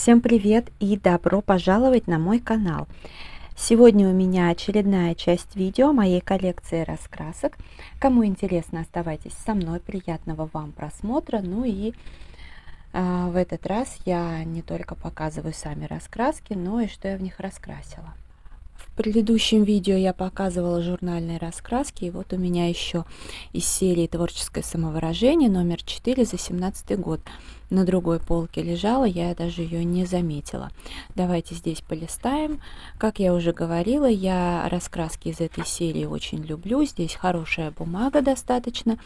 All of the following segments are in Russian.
Всем привет и добро пожаловать на мой канал. Сегодня у меня очередная часть видео моей коллекции раскрасок. Кому интересно, оставайтесь со мной, приятного вам просмотра. Ну и в этот раз я не только показываю сами раскраски, но и что я в них раскрасила. В предыдущем видео я показывала журнальные раскраски, и вот у меня еще из серии «Творческое самовыражение» номер 4 за 17 год. На другой полке лежала, я даже ее не заметила. Давайте здесь полистаем. Как я уже говорила, я раскраски из этой серии очень люблю. Здесь хорошая бумага достаточно.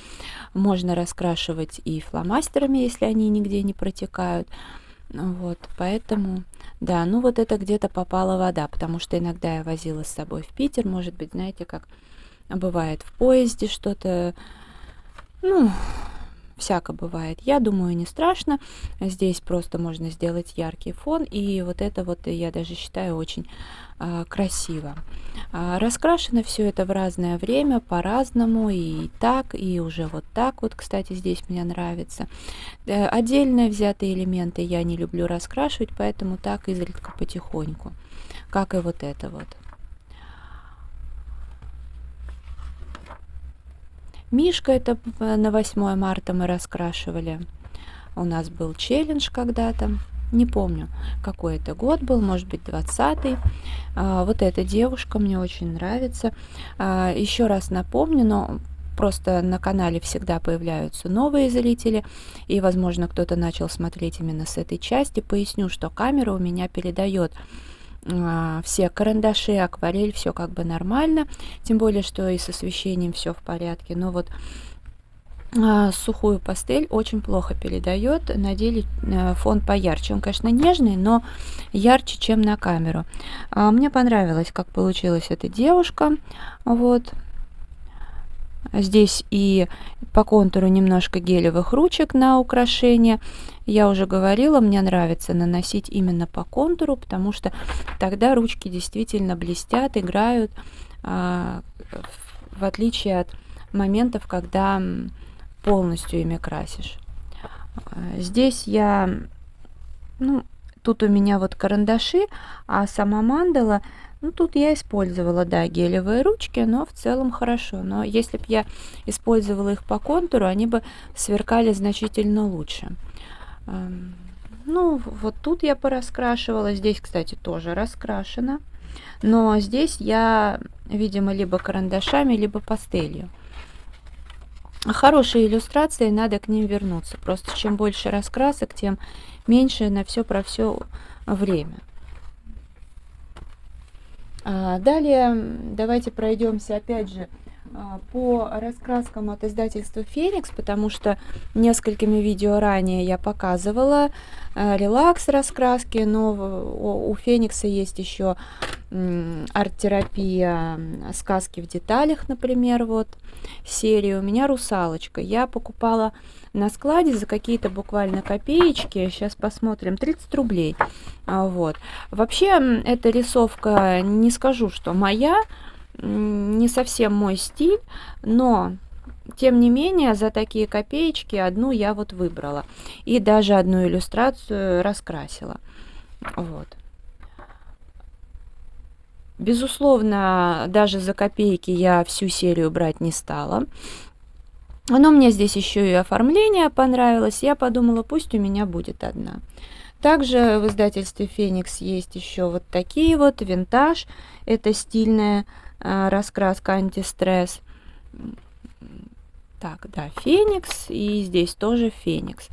Можно раскрашивать и фломастерами, если они нигде не протекают. Вот, поэтому, да, ну вот это где-то попала вода, потому что иногда я возила с собой в Питер, может быть, знаете, как бывает в поезде что-то, ну, всяко бывает. Я думаю, не страшно, здесь просто можно сделать яркий фон, и вот это вот я даже считаю очень красиво. Раскрашено все это в разное время, по-разному, и так, и уже вот так вот, кстати, здесь мне нравится. Отдельно взятые элементы я не люблю раскрашивать, поэтому так изредка потихоньку, как и вот это вот. Мишка, это на 8 марта мы раскрашивали. У нас был челлендж когда-то. Не помню, какой это год был, может быть, 20-й. Вот эта девушка мне очень нравится. Еще раз напомню, но просто на канале всегда появляются новые зрители, и, возможно, кто-то начал смотреть именно с этой части. Поясню, что камера у меня передает все карандаши, акварель, все как бы нормально, тем более, что и с освещением все в порядке. Но вот сухую пастель очень плохо передает, на деле фон поярче. Он, конечно, нежный, но ярче, чем на камеру. Мне понравилось, как получилась эта девушка. Вот. Здесь и по контуру немножко гелевых ручек на украшение. Я уже говорила, мне нравится наносить именно по контуру, потому что тогда ручки действительно блестят, играют, в отличие от моментов, когда полностью ими красишь. Здесь я, ну, тут у меня вот карандаши, а сама мандала, ну, тут я использовала, да, гелевые ручки, но в целом хорошо. Но если бы я использовала их по контуру, они бы сверкали значительно лучше. Ну, вот тут я пораскрашивала. Здесь, кстати, тоже раскрашено. Но здесь я, видимо, либо карандашами, либо пастелью. Хорошие иллюстрации, надо к ним вернуться. Просто чем больше раскрасок, тем меньше на все про все время. Далее давайте пройдемся опять же по раскраскам от издательства «Феникс», потому что несколькими видео ранее я показывала релакс раскраски, но у «Феникса» есть еще арт-терапия «Сказки в деталях», например, вот серия. У меня «Русалочка». Я покупала на складе за какие-то буквально копеечки, сейчас посмотрим, 30 рублей. Вот. Вообще, эта рисовка, не скажу, что моя, не совсем мой стиль, но тем не менее за такие копеечки одну я вот выбрала и даже одну иллюстрацию раскрасила. Вот. Безусловно, даже за копейки я всю серию брать не стала. Но мне здесь еще и оформление понравилось. Я подумала, пусть у меня будет одна. Также в издательстве «Феникс» есть еще вот такие вот, винтаж. Это стильная раскраска антистресс. Так, да, «Феникс», и здесь тоже «Феникс».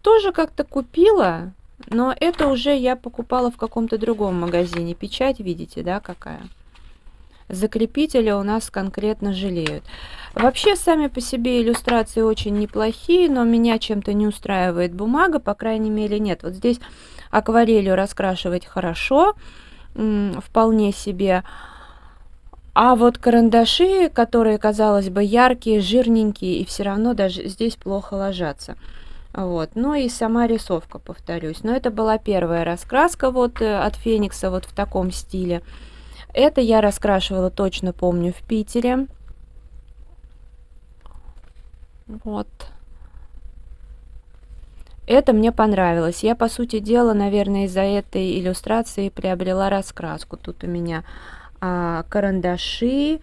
Тоже как-то купила, но это уже я покупала в каком-то другом магазине. Печать, видите, да, какая? Закрепители у нас конкретно жалеют. Вообще, сами по себе иллюстрации очень неплохие, но меня чем-то не устраивает бумага, по крайней мере, нет. Вот здесь акварелью раскрашивать хорошо, вполне себе. А вот карандаши, которые, казалось бы, яркие, жирненькие, и все равно даже здесь плохо ложатся. Вот. Ну и сама рисовка, повторюсь. Но это была первая раскраска вот от «Феникса» вот в таком стиле. Это я раскрашивала, точно помню, в Питере. Вот. это мне понравилось. Я, по сути дела, наверное, из-за этой иллюстрации приобрела раскраску. Тут у меня карандаши,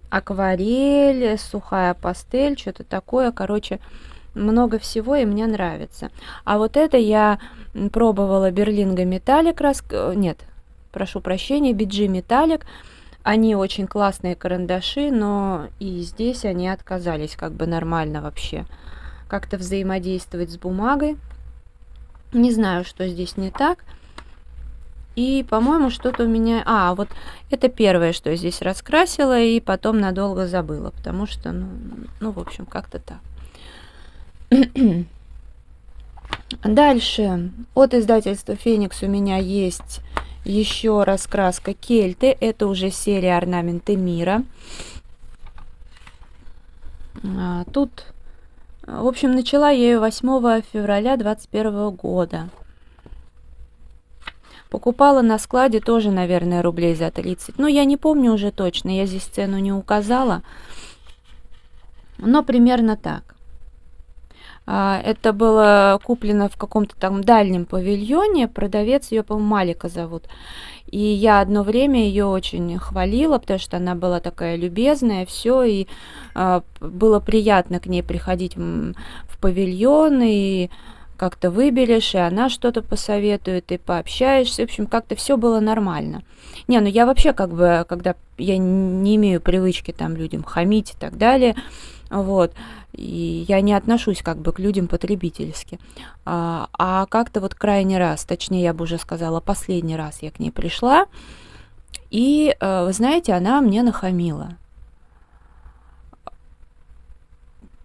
акварель, сухая пастель, что-то такое. Короче, много всего, и мне нравится. А вот это я пробовала Берлинга Металлик, нет, прошу прощения, BG Металлик. Они очень классные карандаши, но и здесь они отказались как бы нормально вообще как-то взаимодействовать с бумагой. Не знаю, что здесь не так. И, по-моему, что-то у меня... вот это первое, что я здесь раскрасила, и потом надолго забыла, потому что, ну в общем, как-то так. Дальше от издательства Феникс у меня есть еще раскраска Кельты. Это уже серия Орнаменты мира. Тут, в общем, начала я ее 8 февраля 2021 года. Покупала на складе тоже, наверное, рублей за 30. Но я не помню уже точно, я здесь цену не указала. Но примерно так. Это было куплено в каком-то там дальнем павильоне. Продавец ее, по-моему, Малика зовут. И я одно время ее очень хвалила, потому что она была такая любезная, все, и было приятно к ней приходить в павильон, и как-то выберешь, и она что-то посоветует, и пообщаешься. В общем, как-то все было нормально. Не, ну я вообще как бы, когда я не имею привычки там людям хамить и так далее, вот, и я не отношусь как бы к людям потребительски. А как-то вот крайний раз, точнее, я бы уже сказала, последний раз я к ней пришла, и, вы знаете, она мне нахамила.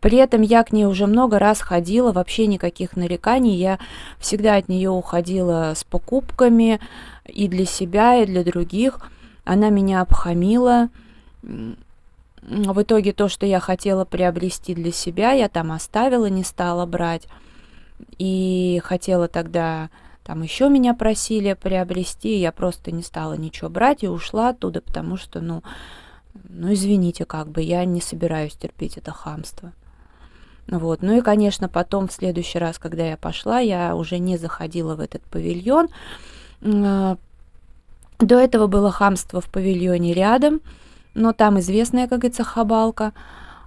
При этом я к ней уже много раз ходила, вообще никаких нареканий. Я всегда от нее уходила с покупками и для себя, и для других. Она меня обхамила. В итоге то, что я хотела приобрести для себя, я там оставила, не стала брать. И хотела тогда, там еще меня просили приобрести, я просто не стала ничего брать и ушла оттуда, потому что, ну извините, как бы я не собираюсь терпеть это хамство. Вот. Ну и, конечно, потом в следующий раз, когда я пошла, я уже не заходила в этот павильон. До этого было хамство в павильоне рядом, но там известная, как говорится, хабалка.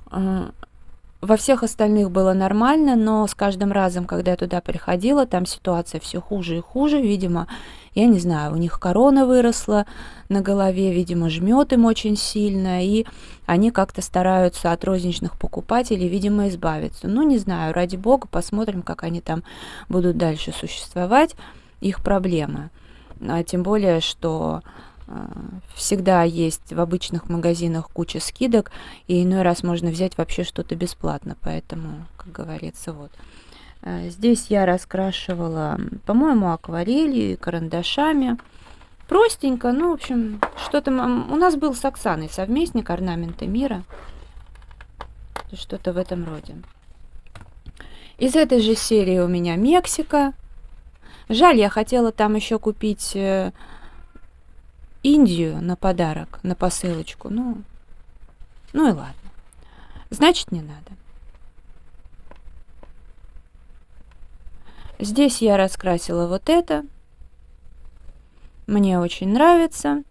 Во всех остальных было нормально, но с каждым разом, когда я туда приходила, там ситуация все хуже и хуже. Видимо, я не знаю, у них корона выросла на голове, видимо, жмет им очень сильно, и они как-то стараются от розничных покупателей, видимо, избавиться. Ну, не знаю, ради бога, посмотрим, как они там будут дальше существовать, их проблемы. Тем более, что всегда есть в обычных магазинах куча скидок, и иной раз можно взять вообще что-то бесплатно, поэтому, как говорится, вот. Здесь я раскрашивала, по-моему, акварелью и карандашами. Простенько, ну, в общем, что-то... У нас был с Оксаной совместник Орнаменты мира. Что-то в этом роде. Из этой же серии у меня Мексика. Жаль, я хотела там еще купить Индию на подарок, на посылочку. Ну и ладно. Значит, не надо. Здесь я раскрасила вот это. Мне очень нравится.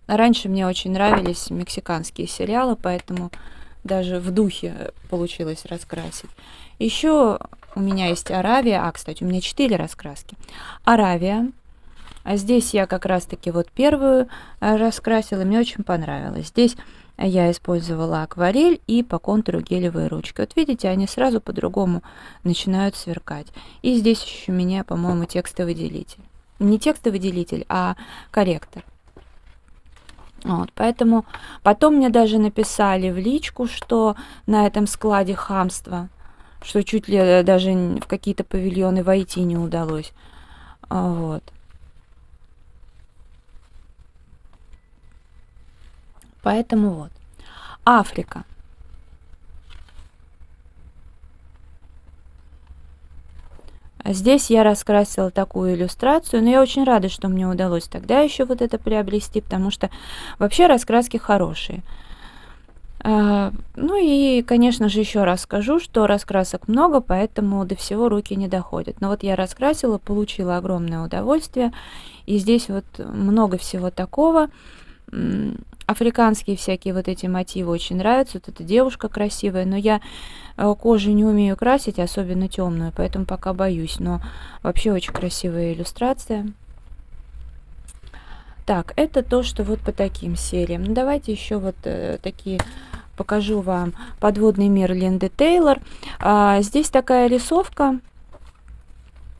Раньше мне очень нравились мексиканские сериалы, поэтому даже в духе получилось раскрасить. Еще у меня есть Аравия. Кстати, у меня 4 раскраски. Аравия. А здесь я как раз-таки вот первую раскрасила, и мне очень понравилось. Здесь я использовала акварель и по контуру гелевые ручки. Вот видите, они сразу по-другому начинают сверкать. И здесь еще у меня, по-моему, текстовыделитель. Не текстовыделитель, а корректор. Вот, поэтому потом мне даже написали в личку, что на этом складе хамство, что чуть ли даже в какие-то павильоны войти не удалось. Вот. Поэтому вот. Африка. Здесь я раскрасила такую иллюстрацию, но я очень рада, что мне удалось тогда еще вот это приобрести, потому что вообще раскраски хорошие. Ну и, конечно же, еще раз скажу, что раскрасок много, поэтому до всего руки не доходят. Но вот я раскрасила, получила огромное удовольствие. И здесь вот много всего такого. Африканские всякие вот эти мотивы очень нравятся. Вот эта девушка красивая, но я кожу не умею красить, особенно темную, поэтому пока боюсь. Но вообще очень красивая иллюстрация. Так, это то, что вот по таким сериям. Ну, давайте еще вот такие покажу вам подводный мир Линды Тейлор. Здесь такая рисовка.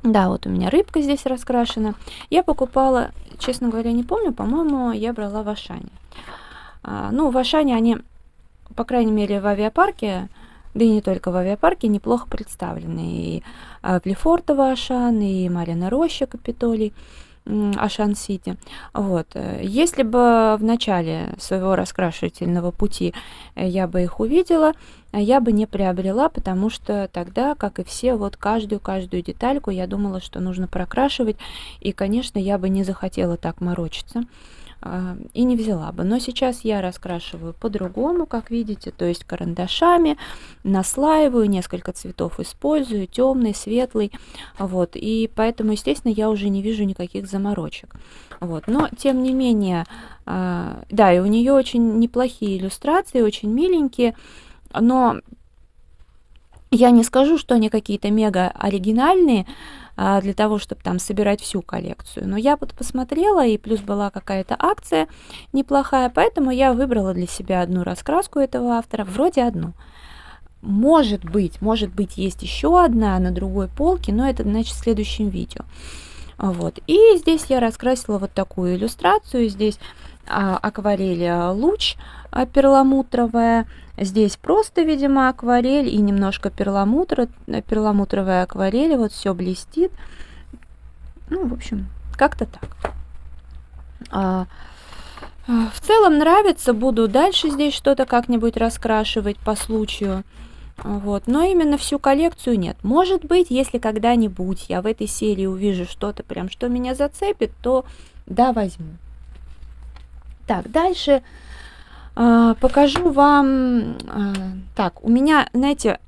Да, вот у меня рыбка здесь раскрашена. Я покупала, честно говоря, не помню, по-моему, я брала в Ашане. Ну, в Ашане они, по крайней мере, в авиапарке, да и не только в авиапарке, неплохо представлены. И Плефортово Ашан, и Марьина Роща Капитолий, Ашан-Сити. Вот. Если бы в начале своего раскрашивательного пути я бы их увидела, я бы не приобрела, потому что тогда, как и все, вот каждую детальку я думала, что нужно прокрашивать, и, конечно, я бы не захотела так морочиться и не взяла бы. Но сейчас я раскрашиваю по-другому, как видите, то есть карандашами, наслаиваю, несколько цветов использую, темный, светлый, вот, и поэтому, естественно, я уже не вижу никаких заморочек. Вот. Но, тем не менее, да, и у нее очень неплохие иллюстрации, очень миленькие, но я не скажу, что они какие-то мега оригинальные, для того, чтобы там собирать всю коллекцию. Но я вот посмотрела, и плюс была какая-то акция неплохая, поэтому я выбрала для себя одну раскраску этого автора, вроде одну. Может быть, есть еще одна на другой полке, но это, значит, в следующем видео. Вот. И здесь я раскрасила вот такую иллюстрацию. Здесь акварель луч перламутровая. Здесь просто, видимо, акварель и немножко перламутровая акварель. Вот все блестит. Ну, в общем, как-то так. В целом нравится. Буду дальше здесь что-то как-нибудь раскрашивать по случаю. Вот. Но именно всю коллекцию нет. Может быть, если когда-нибудь я в этой серии увижу что-то прям, что меня зацепит, то да, возьму. Так, дальше покажу вам. Так, у меня, знаете,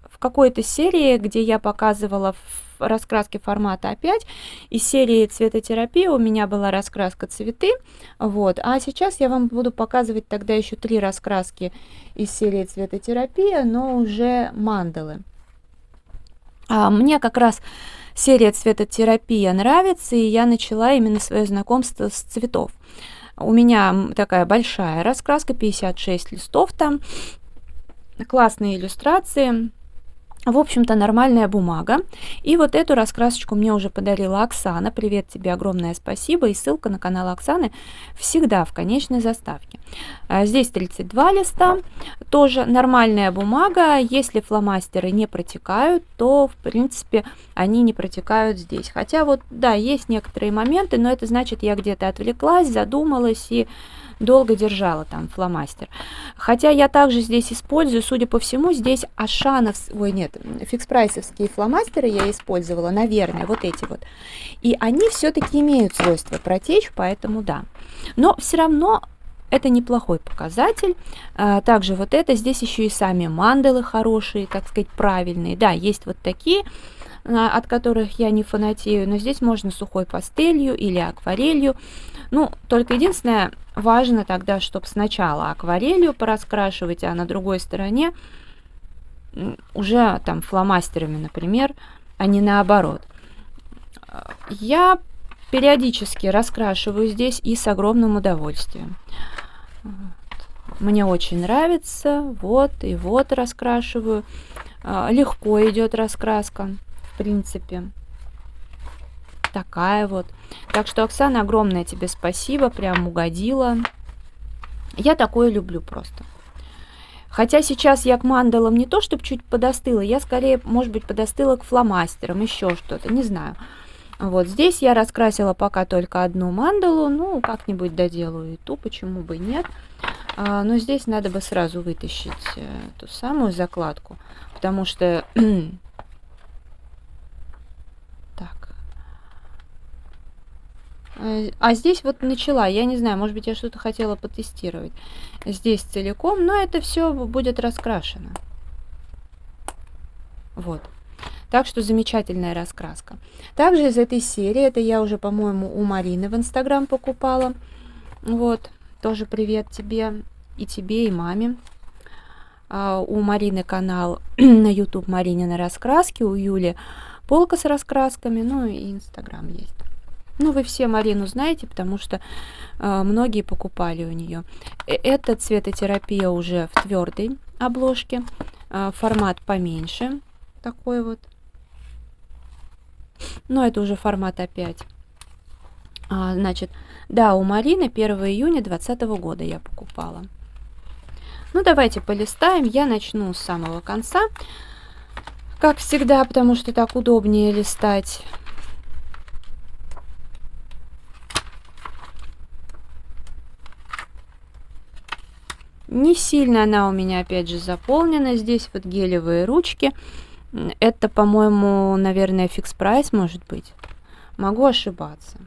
в какой-то серии, где я показывала раскраски формата А5, из серии цветотерапия у меня была раскраска цветы, вот, а сейчас я вам буду показывать тогда еще 3 раскраски из серии цветотерапия, но уже мандалы. Мне как раз серия цветотерапия нравится, и я начала именно свое знакомство с цветов. У меня такая большая раскраска, 56 листов там, классные иллюстрации. В общем-то, нормальная бумага. И вот эту раскрасочку мне уже подарила Оксана. Привет тебе, огромное спасибо. И ссылка на канал Оксаны всегда в конечной заставке. Здесь 32 листа. Тоже нормальная бумага. Если фломастеры не протекают, то, в принципе, они не протекают здесь. Хотя вот, да, есть некоторые моменты, но это значит, я где-то отвлеклась, задумалась и долго держала там фломастер. Хотя я также здесь использую, судя по всему, здесь фикс-прайсовские фломастеры я использовала, наверное, вот эти вот. И они все-таки имеют свойство протечь, поэтому да. Но все равно это неплохой показатель. Также вот это, здесь еще и сами мандалы хорошие, так сказать, правильные. Да, есть вот такие, от которых я не фанатею, но здесь можно сухой пастелью или акварелью. Ну, только единственное, важно тогда, чтобы сначала акварелью пораскрашивать, а на другой стороне уже там фломастерами, например, а не наоборот. Я периодически раскрашиваю здесь и с огромным удовольствием. Мне очень нравится. Вот и вот раскрашиваю. Легко идет раскраска, в принципе. Такая вот. Так что, Оксана, огромное тебе спасибо, прям угодила. Я такое люблю просто. Хотя сейчас я к мандалам не то, чтобы чуть подостыла, я скорее, может быть, подостыла к фломастерам, еще что-то, не знаю. Вот здесь я раскрасила пока только одну мандалу, ну, как-нибудь доделаю и ту, почему бы нет. Но здесь надо бы сразу вытащить ту самую закладку, потому что... А здесь вот начала, я не знаю, может быть, я что-то хотела потестировать. Здесь целиком, но это все будет раскрашено. Вот. Так что замечательная раскраска. Также из этой серии, это я уже, по-моему, у Марины в Инстаграм покупала. Вот, тоже привет тебе, и маме. У Марины канал на YouTube Маринины раскраски, у Юли полка с раскрасками, ну и Инстаграм есть. Ну, вы все Марину знаете, потому что многие покупали у нее. Это цветотерапия уже в твердой обложке, формат поменьше, такой вот. Но это уже формат опять. Значит, да, у Марины 1 июня 2020 года я покупала. Ну, давайте полистаем. Я начну с самого конца, как всегда, потому что так удобнее листать. Не сильно она у меня, опять же, заполнена. Здесь вот гелевые ручки. Это, по-моему, наверное, фикс прайс, может быть. Могу ошибаться.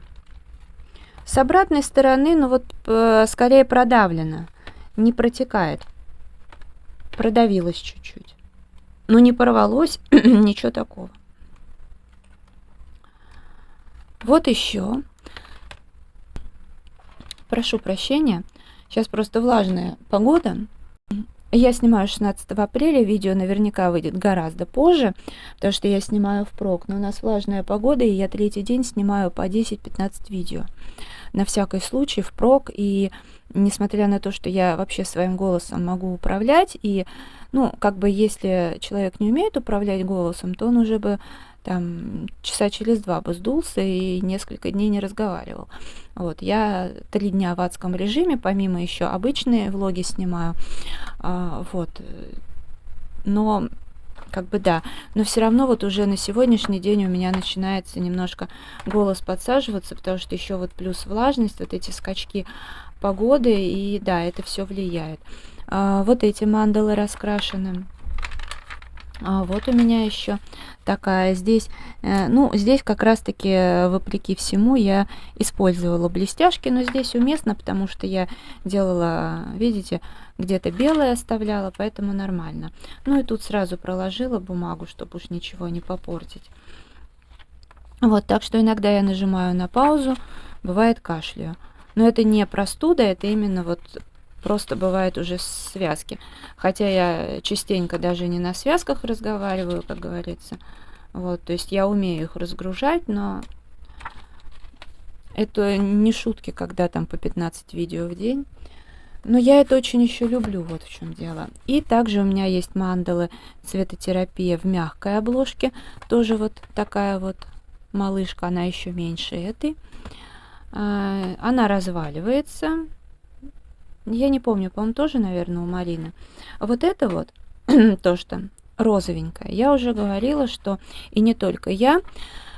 С обратной стороны, ну вот, скорее продавлено. Не протекает. Продавилось чуть-чуть. Но не порвалось, ничего такого. Вот еще. Прошу прощения. Сейчас просто влажная погода. Я снимаю 16 апреля, видео наверняка выйдет гораздо позже, потому что я снимаю впрок. Но у нас влажная погода, и я третий день снимаю по 10-15 видео. На всякий случай впрок. И несмотря на то, что я вообще своим голосом могу управлять, и, ну, как бы, если человек не умеет управлять голосом, то он уже бы там часа через 2 бы сдулся и несколько дней не разговаривал. Вот, я 3 дня в адском режиме, помимо еще обычные влоги снимаю, вот, но, как бы, да, но все равно вот уже на сегодняшний день у меня начинается немножко голос подсаживаться, потому что еще вот плюс влажность, вот эти скачки погоды, и да, это все влияет. Вот эти мандалы раскрашены. Вот у меня еще такая здесь, ну, здесь как раз-таки, вопреки всему, я использовала блестяшки, но здесь уместно, потому что я делала, видите, где-то белое оставляла, поэтому нормально. Ну и тут сразу проложила бумагу, чтобы уж ничего не попортить. Вот, так что иногда я нажимаю на паузу, бывает кашляю. Но это не простуда, это именно вот просто бывает уже связки. Хотя я частенько даже не на связках разговариваю, как говорится. Вот, то есть я умею их разгружать, но это не шутки, когда там по 15 видео в день. Но я это очень еще люблю, вот в чем дело. И также у меня есть мандалы цветотерапия в мягкой обложке. Тоже вот такая вот малышка, она еще меньше этой. Она разваливается. Я не помню, по-моему, тоже, наверное, у Марины. Вот это вот, то, что розовенькое, я уже говорила, что и не только я,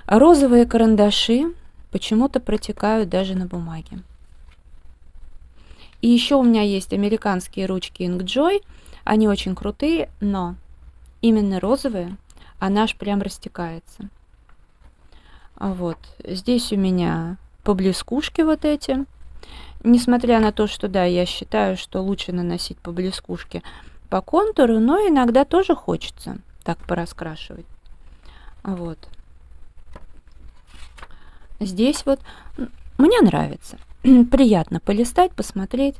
розовые карандаши почему-то протекают даже на бумаге. И еще у меня есть американские ручки InkJoy, они очень крутые, но именно розовые, она аж прям растекается. Вот, здесь у меня поблескушки вот эти. Несмотря на то, что, да, я считаю, что лучше наносить поблескушки по контуру, но иногда тоже хочется так пораскрашивать. Вот. Здесь вот мне нравится. Приятно полистать, посмотреть.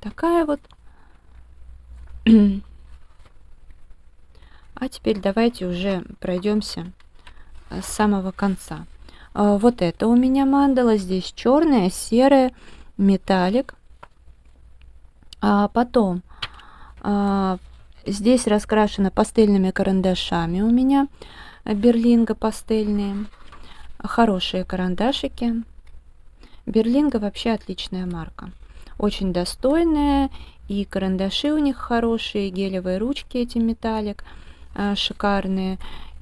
Такая вот. А теперь давайте уже пройдемся с самого конца. Вот это у меня мандала. Здесь черная, серая, металлик. Потом здесь раскрашено пастельными карандашами у меня. Берлинга пастельные. Хорошие карандашики. Берлинга вообще отличная марка. Очень достойная. И карандаши у них хорошие, и гелевые ручки эти металлик шикарные.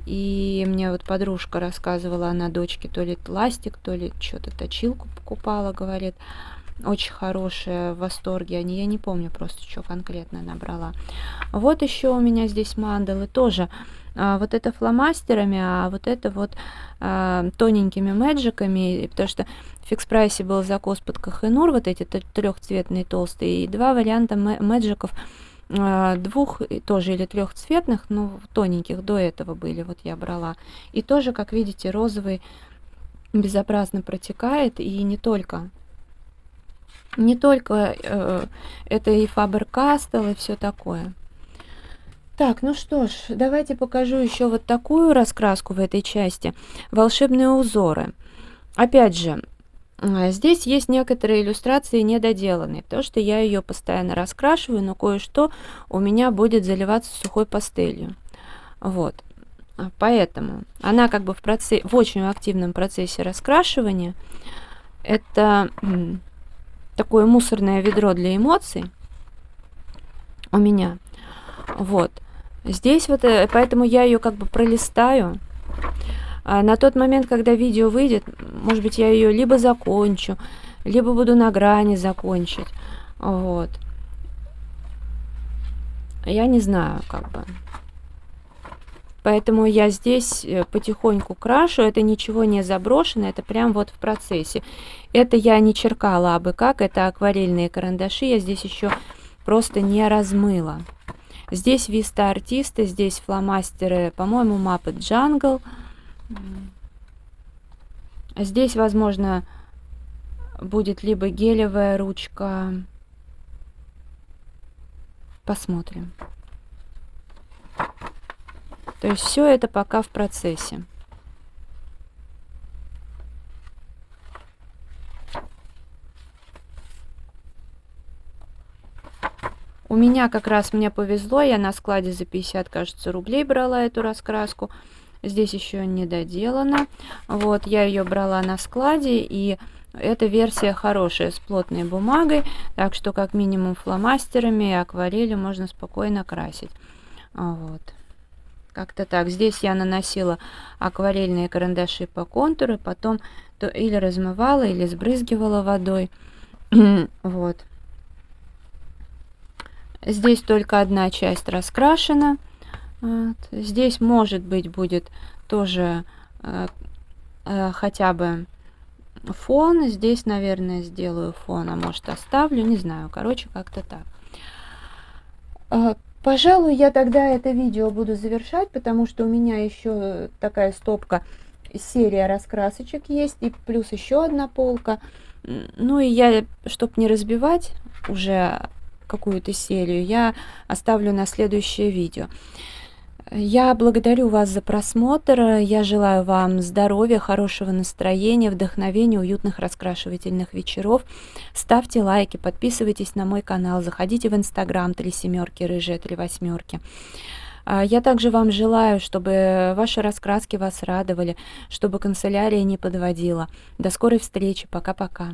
И мне вот подружка рассказывала, она дочке то ли ластик, то ли что-то точилку покупала, говорит, очень хорошая, в восторге они, я не помню просто, что конкретно набрала. Вот еще у меня здесь мандалы, тоже вот это фломастерами, а вот это вот тоненькими мэджиками, потому что в фикс прайсе был закос под Kohinoor, вот эти трехцветные толстые, и два варианта мэджиков, двух тоже или трехцветных, но тоненьких до этого были, вот я брала. И тоже, как видите, розовый безобразно протекает, и не только это и Faber-Castell, и все такое. Так, ну что ж, давайте покажу еще вот такую раскраску в этой части. Волшебные узоры. Опять же, здесь есть некоторые иллюстрации недоделанные, потому что я ее постоянно раскрашиваю, но кое-что у меня будет заливаться сухой пастелью. Вот. Поэтому она как бы в очень активном процессе раскрашивания. Это такое мусорное ведро для эмоций у меня. Вот. Здесь вот, поэтому я ее как бы пролистаю. На тот момент, когда видео выйдет, может быть, я ее либо закончу, либо буду на грани закончить. Вот. Я не знаю, как бы. Поэтому я здесь потихоньку крашу. Это ничего не заброшено, это прям вот в процессе. Это я не черкала абы как, это акварельные карандаши. Я здесь еще просто не размыла. Здесь Vista Artista, здесь фломастеры, по-моему, Muppet Jungle. Здесь, возможно, будет либо гелевая ручка. Посмотрим. То есть все это пока в процессе. У меня как раз, мне повезло, я на складе за 50, кажется, рублей брала эту раскраску. Здесь еще не доделана. Вот, я ее брала на складе, и эта версия хорошая, с плотной бумагой, так что как минимум фломастерами и акварелью можно спокойно красить. Вот. Как-то так. Здесь я наносила акварельные карандаши по контуру, потом или размывала, или сбрызгивала водой. Вот. Здесь только одна часть раскрашена. Вот. Здесь, может быть, будет тоже хотя бы фон. Здесь, наверное, сделаю фон, а может, оставлю. Не знаю. Короче, как-то так. Пожалуй, я тогда это видео буду завершать, потому что у меня еще такая стопка, серия раскрасочек есть, и плюс еще одна полка. Ну и я, чтобы не разбивать уже какую-то серию, я оставлю на следующее видео. Я благодарю вас за просмотр, я желаю вам здоровья, хорошего настроения, вдохновения, уютных раскрашивательных вечеров. Ставьте лайки, подписывайтесь на мой канал, заходите в Инстаграм 3 семерки, рыжая 3 восьмерки. Я также вам желаю, чтобы ваши раскраски вас радовали, чтобы канцелярия не подводила. До скорой встречи, пока-пока.